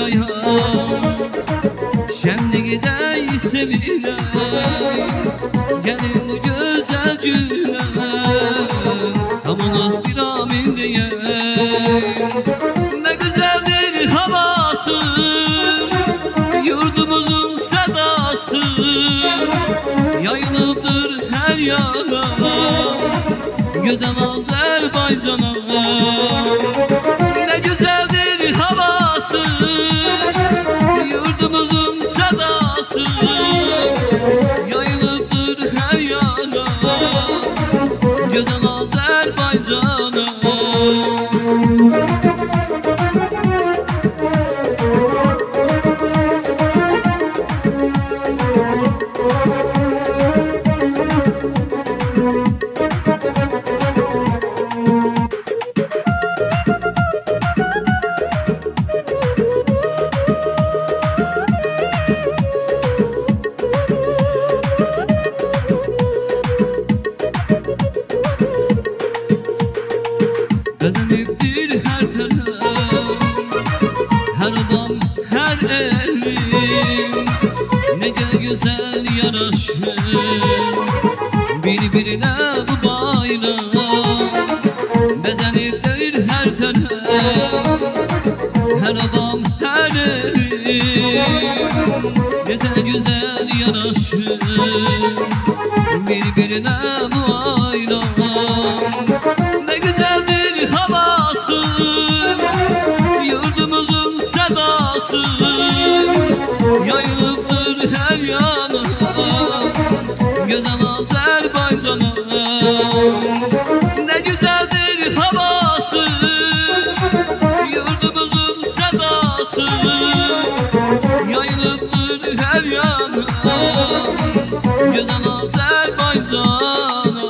oynayan, şenliği de sevilen, gelin bu güzel güne, tamınız bir amin diye. Ne güzeldir havası, yurdumuzun sedası, yayılıptır her yana, güzel Azerbaycan'a. Ne güzeldir havası, yurdumuzun sedası, yayılıptır her yana, güzel Azerbaycan'a. Bezenliktir her taraf, her adam, her elim, nece güzel yaraşır birbirine bu bayram. Bezenliktir her taraf, her adam, her elim, nece güzel yaraşır birbirine bu bayram. Ne güzeldir havası, yurdumuzun sedası, yayılıptır her yana, güzel Azerbaycan'a. Ne güzeldir havası, yurdumuzun sedası, yayılıptır her yana, güzel Azerbaycan'a.